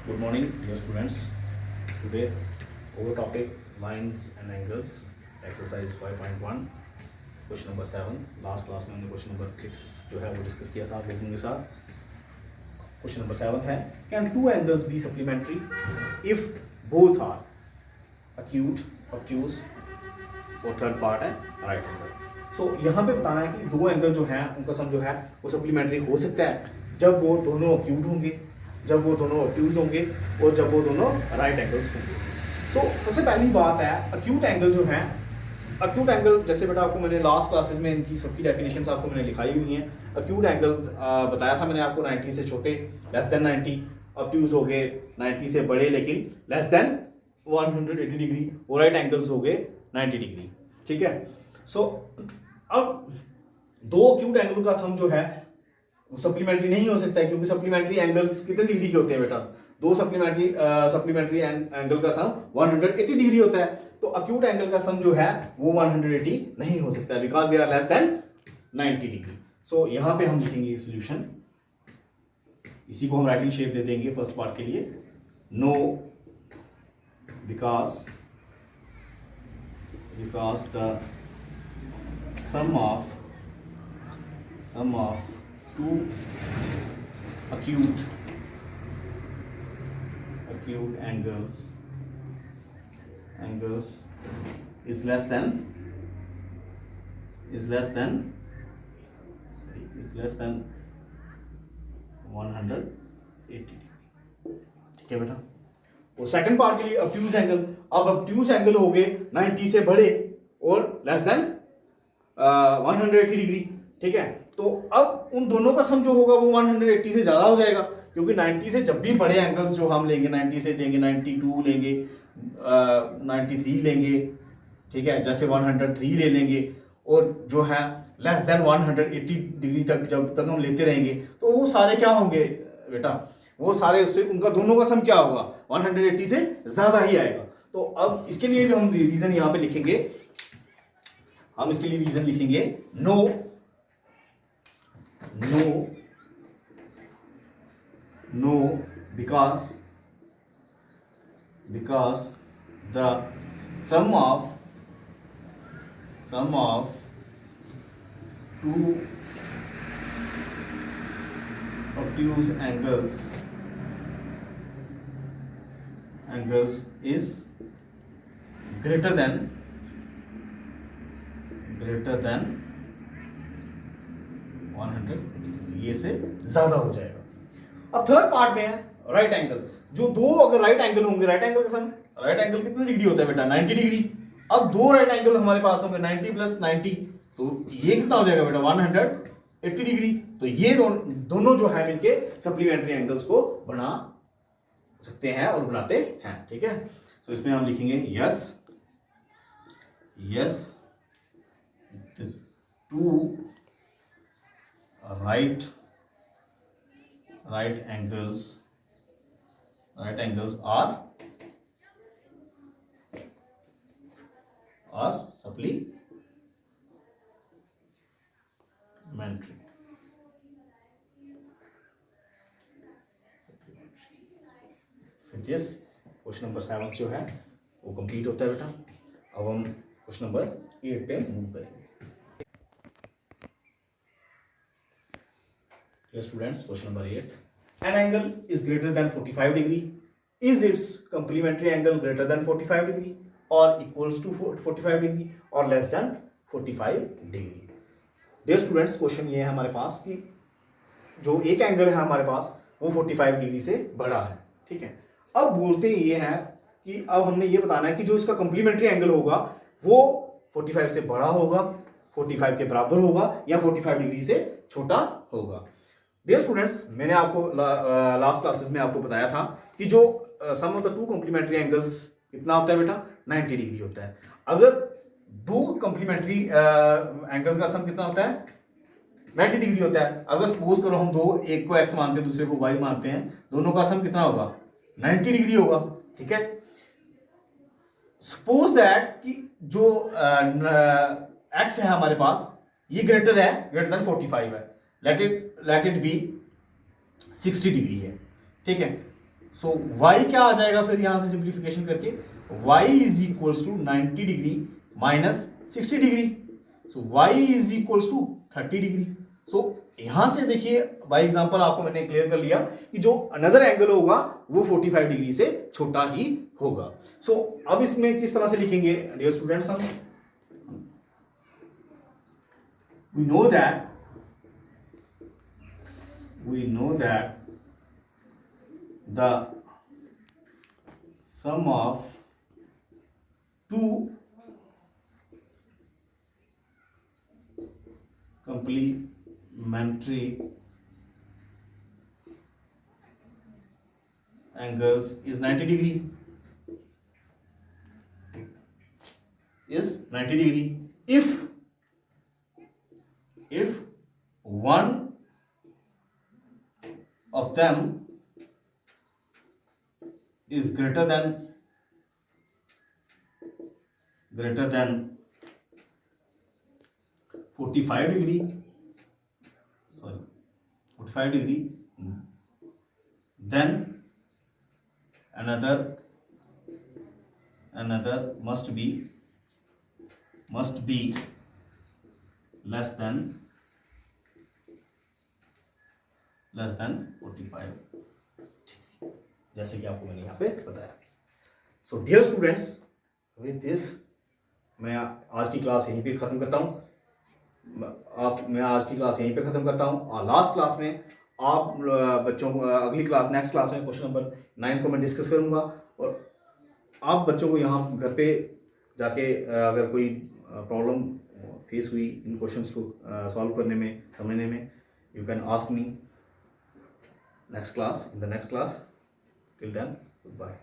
Good morning, dear students. Today, our topic lines and angles, exercise 5.1, question number 7. Last class में हमने question number 6 जो है वो discuss किया था आप लोगों के साथ. क्वेश्चन नंबर 7 है, can two angles be supplementary if both are acute, obtuse और थर्ड पार्ट है राइट एंगल. सो यहाँ पे बताना है कि दो एंगल जो है उनका सम जो है वो सप्लीमेंट्री हो सकता है जब वो दोनों acute होंगे, जब वो दोनों obtuse होंगे और जब वो दोनों राइट एंगल्स होंगे. सो सबसे पहली बात है acute एंगल जो है, acute एंगल जैसे बेटा आपको मैंने लास्ट क्लासेस में इनकी सबकी डेफिनेशंस आपको मैंने लिखाई हुई हैं. acute एंगल बताया था मैंने आपको 90 से छोटे लेस देन 90, obtuse हो गए 90 से बड़े लेकिन लेस देन 180 डिग्री और राइट एंगल्स हो गए 90 डिग्री. ठीक है. सो अब दो acute एंगल का सम जो है वो सप्लीमेंट्री नहीं हो सकता है क्योंकि सप्लीमेंट्री एंगल्स कितने डिग्री के होते हैं बेटा? दो सप्लीमेंट्री एंगल का सम 180 डिग्री होता है. तो अक्यूट एंगल का सम जो है वो 180 नहीं हो सकता है because they are less than 90 degree. So यहां पे हम लिखेंगे सॉल्यूशन. इसी को हम राइटिंग शेप दे देंगे फर्स्ट पार्ट के लिए. No because the sum of two acute angles is less than 180 degree. ठीक है बेटा. और सेकंड पार्ट के लिए obtuse एंगल. अब obtuse एंगल हो गए 90 से बड़े और लेस देन 180 डिग्री. ठीक है. तो अब उन दोनों का सम जो होगा वो 180 से ज्यादा हो जाएगा क्योंकि 90 से जब भी बड़े एंगल्स जो हम लेंगे 90 से लेंगे 92 लेंगे 93 लेंगे. ठीक है. जैसे 103 ले लेंगे और जो है लेस देन 180 डिग्री तक जब तक हम लेते रहेंगे तो वो सारे क्या होंगे बेटा? वो सारे उससे उनका दोनों का सम क्या होगा? 180 से ज्यादा ही आएगा. तो अब इसके लिए भी हम रीजन यहां पे लिखेंगे. हम इसके लिए रीजन लिखेंगे no because the sum of two obtuse angles is greater than 100. ये से ज्यादा हो जाएगा. अब थर्ड पार्ट में है राइट एंगल. जो दो अगर राइट एंगल होंगे, राइट एंगल का सम, राइट एंगल कितने डिग्री होता है बेटा? 90 डिग्री. अब दो राइट एंगल हमारे पास होंगे 90 प्लस 90 तो ये कितना हो जाएगा बेटा? 180 डिग्री. तो ये दोनों जो है मिलके सप्लीमेंट्री एंगल्स को बना सकते हैं और बनाते हैं. ठीक है. तो इसमें हम लिखेंगे yes two right angles are supplementary. फिर यस क्वेश्चन नंबर 7 जो है वो कंप्लीट होता है बेटा. अब हम क्वेश्चन नंबर 8 पे मूव करेंगे. Students, question number 8. An angle is greater than 45 degree. Is its complementary angle greater than 45 degree or equals to 45 degree or less than 45 degree? Dear students, question ये है हमारे पास कि जो एक एंगल है हमारे पास वो 45 डिग्री से बड़ा है. ठीक है. अब बोलते ये हैं कि अब हमने ये बताना है कि जो इसका कंप्लीमेंट्री एंगल होगा वो 45 से बड़ा होगा, 45 के बराबर होगा या 45 डिग्री से छोटा होगा. डियर स्टूडेंट्स, मैंने आपको लास्ट क्लासेस में आपको बताया था कि जो sum of the two complementary angles कितना होता है बेटा? 90 डिग्री होता है. अगर दो कॉम्प्लीमेंट्री एंगल्स का सम कितना होता है? 90 डिग्री होता है. अगर सपोज करो हम दो, एक को x मानते हैं दूसरे को y मानते हैं, दोनों का सम कितना होगा? 90 डिग्री होगा. ठीक है. सपोज दैट कि जो x है हमारे पास ये ग्रेटर देन 45 है. लेट इट बी 60 डिग्री है. ठीक है. सो y क्या आ जाएगा फिर यहां से सिंप्लीफिकेशन करके, y is equals to 90 degree minus 60 degree, so y is equals to 30 degree. So यहां से देखिए बाय एग्जांपल आपको मैंने क्लियर कर लिया कि जो अनदर एंगल होगा वो 45 डिग्री से छोटा ही होगा। सो अब इसमें किस तरह से लिखेंगे डियर स्टूडेंट्स, हम we know that the sum of two complementary angles is 90 degree, if one of them is greater than 45 degree, 45 degree, then another must be less than 45, जैसे कि आपको मैंने यहाँ पे बताया। So dear students, with this मैं आज की क्लास यहीं पे ख़त्म करता हूँ। और लास्ट क्लास में आप बच्चों को अगली क्लास नेक्स्ट क्लास में क्वेश्चन नंबर 9 को मैं डिस्कस करूँगा, और आप बच्चों को यहाँ घर पे जाके अगर कोई प्रॉब्लम फेस हुई इन क्वेश्चंस को सॉल्व करने में, समझने में, you can ask me in the next class. Till then, goodbye.